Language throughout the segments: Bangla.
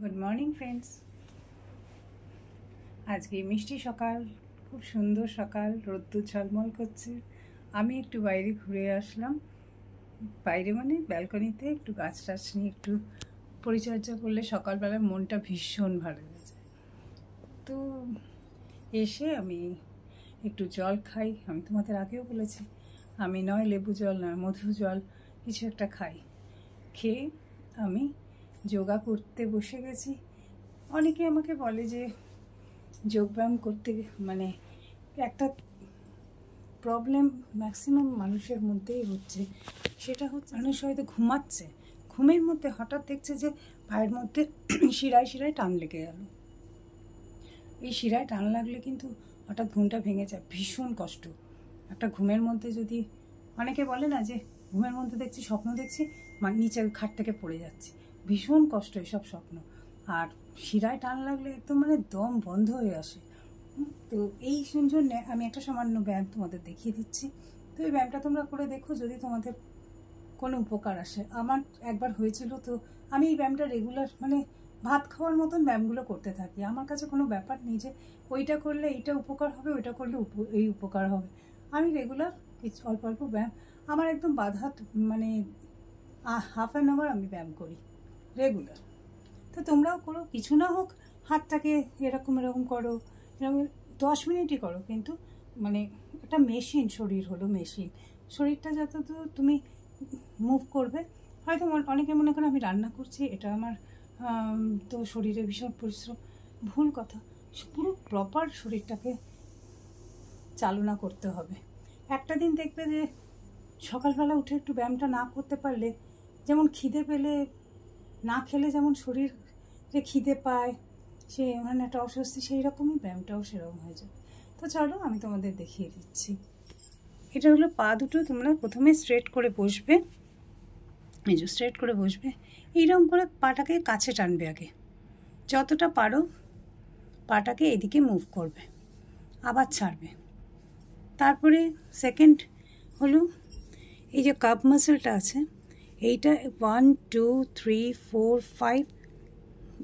Good morning friends. আজকে মিষ্টি সকাল, খুব সুন্দর সকাল, রোদ্দুর ঝলমল করছে। আমি একটু বাইরে ঘুরে আসলাম। বাইরে মানে ব্যালকনিতে একটু গাছ টাছ নিয়ে একটু পরিচর্যা করলে সকালবেলা মনটা ভীষণ ভালো হয়ে যায়। তো এসে আমি একটু জল খাই। আমি তোমাদের আগেও বলেছি আমি নয় লেবু জল নয় মধু জল কিছু একটা খাই। খেয়ে আমি যোগা করতে বসে গেছি। অনেকে আমাকে বলে যে যোগব্যায়াম করতে মানে একটা প্রবলেম ম্যাক্সিমাম মানুষের মধ্যেই হচ্ছে, সেটা হচ্ছে মানুষ হয়তো ঘুমাচ্ছে, ঘুমের মধ্যে হঠাৎ দেখছে যে পায়ের মধ্যে শিরায় শিরায় টান লেগে গেল। এই শিরায় টান লাগলে কিন্তু হঠাৎ ঘুমটা ভেঙে যায়, ভীষণ কষ্ট। একটা ঘুমের মধ্যে যদি অনেকে বলে না যে ঘুমের মধ্যে দেখছি স্বপ্ন দেখছি নিচে খাট থেকে পড়ে যাচ্ছি, ভীষণ কষ্ট এসব স্বপ্ন। আর শিরায় টান লাগলে একদম মানে দম বন্ধ হয়ে আসে। তো এই জন্যে আমি একটা সামান্য ব্যায়াম তোমাদের দেখিয়ে দিচ্ছি। তো এই ব্যায়ামটা তোমরা করে দেখো, যদি তোমাদের কোনো উপকার আসে। আমার একবার হয়েছিল, তো আমি এই ব্যায়ামটা রেগুলার মানে ভাত খাওয়ার মতন ব্যায়ামগুলো করতে থাকি। আমার কাছে কোনো ব্যাপার নেই যে ওইটা করলে এইটা উপকার হবে, ওইটা করলে এই উপকার হবে। আমি রেগুলার কিছু অল্প অল্প ব্যায়াম, আমার একদম বাধা মানে হাফ অ্যান আওয়ার আমি ব্যায়াম করি রেগুলার। তো তোমরাও করো, কিছু না হোক হাতটাকে এরকম এরকম করো, এরকম 10 মিনিটই করো, কিন্তু মানে একটা মেশিন, শরীর হলো মেশিন। শরীরটা যত তুমি মুভ করবে, হয়তো অনেকে মনে করে আমি রান্না করছি, এটা আমার তো শরীরে ভীষণ পরিশ্রম। ভুল কথা। পুরো প্রপার শরীরটাকে চালনা করতে হবে। একটা দিন দেখবে যে সকালবেলা উঠে একটু ব্যায়ামটা না করতে পারলে, যেমন খিদে পেলে না খেলে যেমন শরীরে খিদে পায়, সে মানে একটা অস্বস্তি, সেই রকমই ব্যায়ামটাও সেরকম হয়ে যায়। তো চলো আমি তোমাদের দেখিয়ে দিচ্ছি। এটা হলো পা দুটো তোমরা প্রথমে স্ট্রেট করে বসবে, এই যে স্ট্রেট করে বসবে, এইরকম করে পাটাকে কাছে টানবে আগে, যতটা পারো পাটাকে এদিকে মুভ করবে, আবার ছাড়বে। তারপরে সেকেন্ড হলো এই যে কাপ মাসেলটা আছে, এইটা 1 2 3 4 5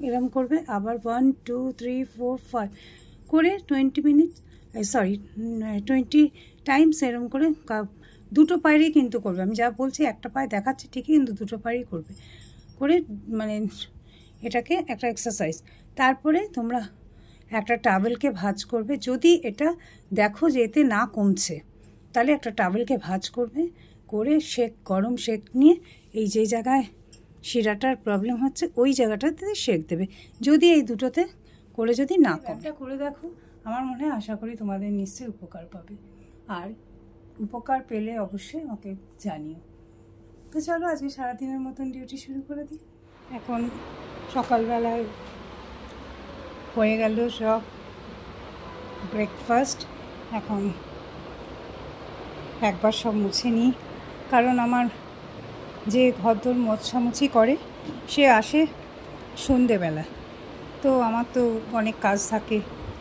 এরকম করবে, আবার 1 2 3 4 5 করে 20 মিনিট 20 টাইমস এরকম করে দুটো পায়েরই কিন্তু করবে। আমি যা বলছি একটা পায়ে দেখাচ্ছি ঠিকই, কিন্তু দুটো পায়েরই করবে করে মানে এটাকে একটা এক্সারসাইজ। তারপরে তোমরা একটা টাওয়েলকে ভাঁজ করবে, যদি এটা দেখো যে এতে না কমছে তাহলে একটা টাওয়েলকে ভাঁজ করবে, করে গরম শেক নিয়ে এই যে জায়গায় শিরাটার প্রবলেম হচ্ছে ওই জায়গাটাতে শেক দেবে। যদি এই দুটোতে করে যদি না কমে করে দেখো, আমার মনে হয় আশা করি তোমাদের নিশ্চয়ই উপকার পাবে। আর উপকার পেলে অবশ্যই আমাকে জানিও। তো চলো আজকে সারাদিনের মতন ডিউটি শুরু করে দিই। এখন সকালবেলায় হয়ে গেল সব ব্রেকফাস্ট, এখন একবার সব মুছে নিই, কারণ আমার যে ঘরদোর মোছামুছি করে সে আসে সন্ধেবেলা। তো আমার তো অনেক কাজ থাকে,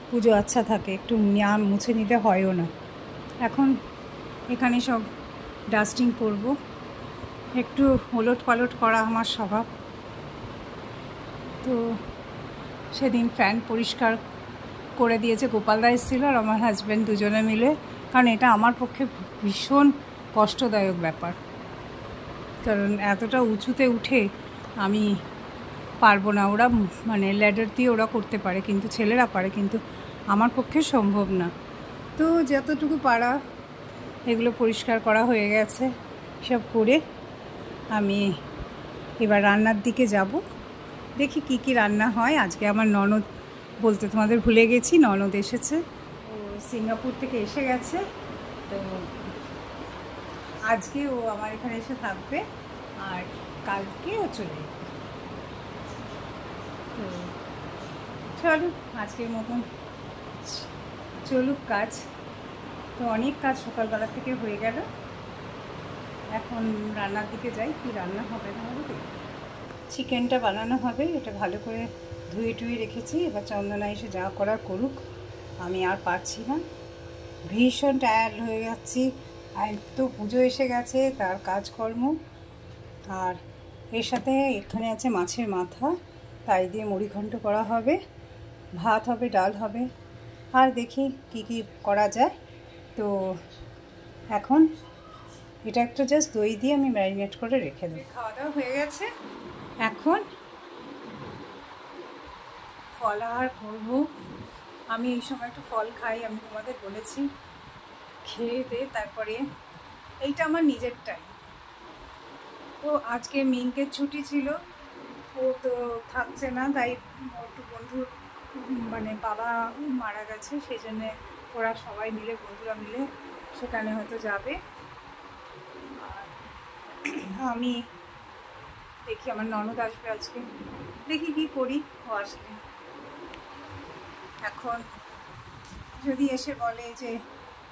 পুজো আচ্ছা থাকে, একটু মুছে নিতে হয়ও না। এখন এখানে সব ডাস্টিং করব, একটু ওলট পালট করা আমার স্বভাব। তো সেদিন ফ্যান পরিষ্কার করে দিয়েছে গোপালদা এসেছিল আর আমার হাজব্যান্ড, দুজনে মিলে, কারণ এটা আমার পক্ষে ভীষণ কষ্টদায়ক ব্যাপার, কারণ এতটা উঁচুতে উঠে আমি পারবো না। ওরা মানে ল্যাডার দিয়ে ওরা করতে পারে, কিন্তু ছেলেরা পারে, কিন্তু আমার পক্ষে সম্ভব না। তো যতটুকু পারা এগুলো পরিষ্কার করা হয়ে গেছে, সব করে আমি এবার রান্নার দিকে যাব। দেখি কি কি রান্না হয়। আজকে আমার ননদ বলতে তোমাদের ভুলে গেছি, ননদ এসেছে, ও সিঙ্গাপুর থেকে এসে গেছে। তো আজকে ও আমার এখানে এসে থাকবে আর কালকে ও চলে যাবে। তো চলো আজকের মতন চলুক কাজ। তো অনেক কাজ সকালবেলা থেকে হয়ে গেল, এখন রান্নার দিকে যাই। কি রান্না হবে না হবে, চিকেনটা বানানো হবে। এটা ভালো করে ধুয়ে টুয়ে রেখেছি, এবার চন্দনা এসে যা করার করুক, আমি আর পারছি না, ভীষণ টায়ার্ড হয়ে যাচ্ছি। আর তো পুজো এসে গেছে, তার কাজকর্ম, আর এর সাথে এখানে আছে মাছের মাথা, তাই দিয়ে মুড়িঘণ্ট করা হবে, ভাত হবে, ডাল হবে, আর দেখি কি কি করা যায়। তো এখন এটা একটা জাস্ট দই দিয়ে আমি ম্যারিনেট করে রেখে দেবো। খাওয়া দাওয়া হয়ে গেছে, এখন ফলাহার করব। আমি এই সময় একটু ফল খাই, আমি তোমাদের বলেছি। খেয়ে দিয়ে তারপরে এইটা আমার নিজের টাইম। তো আজকে মিঙ্কের ছুটি ছিল, ও তো থাকছে না, তাই একটু বন্ধুর মানে বাবা মারা গেছে, সেই জন্যে ওরা সবাই মিলে, বন্ধুরা মিলে সেখানে হয়তো যাবে। আর আমি দেখি, আমার ননদ আসবে আজকে, দেখি কি করি ও আসলে। এখন যদি এসে বলে যে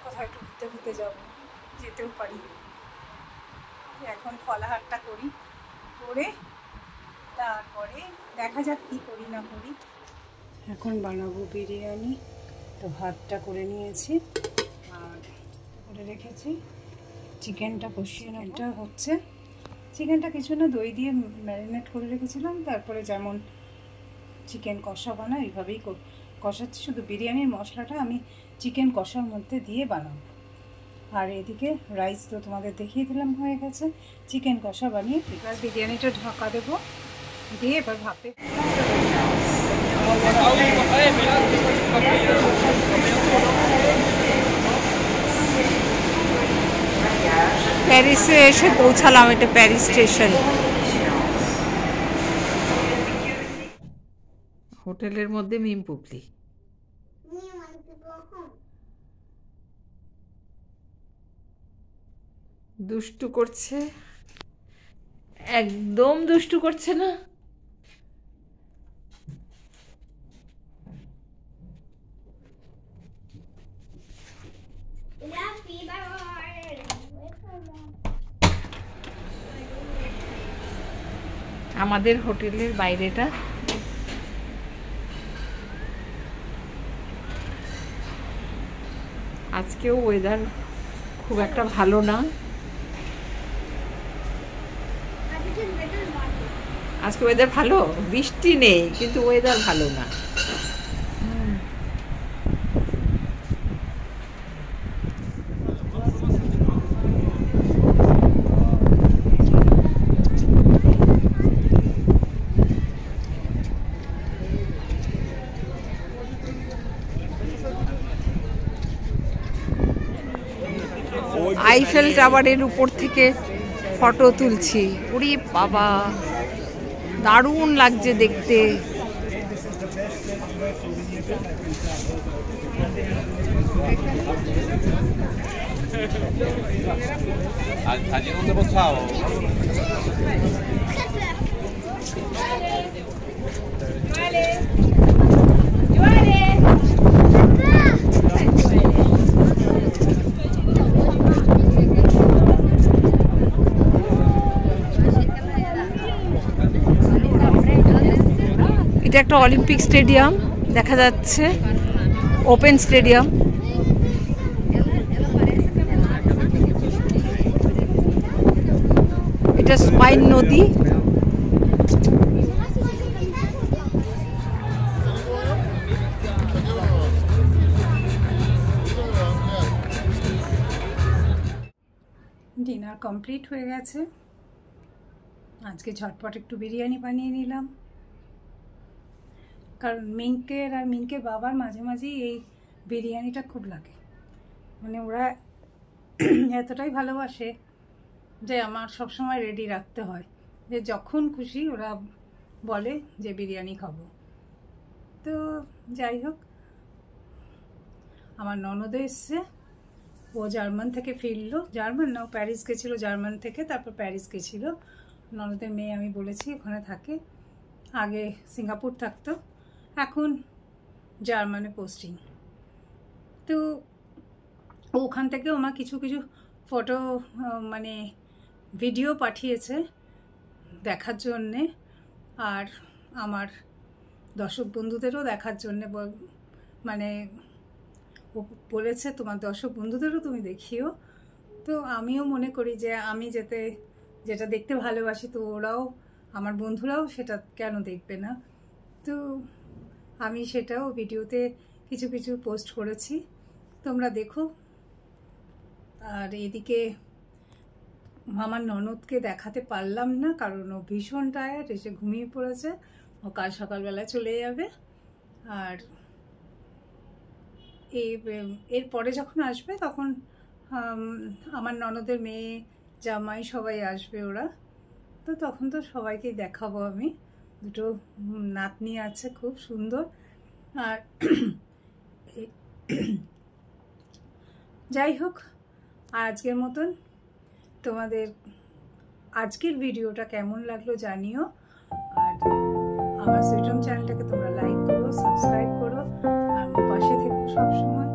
কোথাও একটু ঘুরতে ঘুরতে যাবো, যেতেও পারি। এখন ফলাহারটা করি, করে তারপরে দেখা যাক কী করি না করি। এখন বানাবো বিরিয়ানি। তো ভাতটা করে নিয়েছি আর করে রেখেছি, চিকেনটা কষিয়ে নেওয়াটা হচ্ছে। চিকেনটা কিছু না, দই দিয়ে ম্যারিনেট করে রেখেছিলাম, তারপরে যেমন চিকেন কষা বানাই এইভাবেই কষাচ্ছি। শুধু বিরিয়ানির মশলাটা আমি চিকেন কষার মধ্যে দিয়ে বানাবো। আর এদিকে রাইস তো তোমাদের দেখিয়ে দিলাম হয়ে গেছে। চিকেন কষা বানিয়ে এবার বিরিয়ানিটা ঢাকা দেবো, দিয়ে এবার ভাপে। প্যারিসে এসে পৌঁছালাম, এটা প্যারিস স্টেশন। হোটেলের মধ্যে মিম পুপলি দুষ্টু করছে, একদম দুষ্টু করছে না। আমাদের হোটেলের বাইরেটা আজকেও ওয়েদার খুব একটা ভালো না। আজকে ওয়েদার ভালো, বৃষ্টি নেই কিন্তু ওয়েদার ভালো না। আইফেল টাওয়ারের উপর থেকে ফটো তুলছি। ওরে বাবা, দারুণ লাগছে দেখতে। Allí donde hemos estado. এটা একটা অলিম্পিক স্টেডিয়াম দেখা যাচ্ছে, ওপেন স্টেডিয়াম। এটা স্পাইন নদী। ডিনার কমপ্লিট হয়ে গেছে। আজকে ঝটপট একটু বিরিয়ানি বানিয়ে নিলাম, কারণ মিঙ্কের আর মিঙ্কের বাবার মাঝে মাঝেই এই বিরিয়ানিটা খুব লাগে। মানে ওরা এতটাই ভালোবাসে যে আমার সবসময় রেডি রাখতে হয়, যে যখন খুশি ওরা বলে যে বিরিয়ানি খাবো। তো যাই হোক, আমার ননদও এসছে, ও জার্মান থেকে ফিরলো। জার্মান না, ও প্যারিস গেছিলো, জার্মান থেকে তারপর প্যারিস গেছিলো। ননদের মেয়ে, আমি বলেছি ওখানে থাকে, আগে সিঙ্গাপুর থাকতো, এখন জার্মানে পোস্টিং। তো ওখান থেকে আমার কিছু কিছু ফটো মানে ভিডিও পাঠিয়েছে দেখার জন্যে, আর আমার দর্শক বন্ধুদেরও দেখার জন্যে। মানে ও বলেছে তোমার দর্শক বন্ধুদেরও তুমি দেখিও। তো আমিও মনে করি যে আমি যেটা দেখতে ভালোবাসি, তো ওরাও, আমার বন্ধুরাও সেটা কেন দেখবে না। তো আমি সেটাও ভিডিওতে কিছু কিছু পোস্ট করেছি, তোমরা দেখো। আর এদিকে আমার ননদকে দেখাতে পারলাম না, কারণ ও ভীষণ টায়ার্ড, এসে ঘুমিয়ে পড়েছে। ও কাল সকালবেলা চলে যাবে। আর এরপরে যখন আসবে তখন আমার ননদের মেয়ে জামাই সবাই আসবে ওরা, তো তখন তো সবাইকেই দেখাবো আমি। দুটো নাতনি আছে খুব সুন্দর। আর যাই হোক, আজকের মতন তোমাদের আজকের ভিডিওটা কেমন লাগলো জানিও। আর আমার সুইটম চ্যানেলটাকে তোমরা লাইক করো, সাবস্ক্রাইব করো, আর আমার পাশে থেকো সবসময়।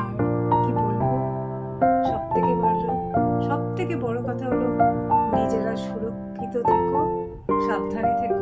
আর কি বলবো, সব থেকে বড় কথা হলো নিজেরা সুরক্ষিত থেকো, সাবধানে থেকো।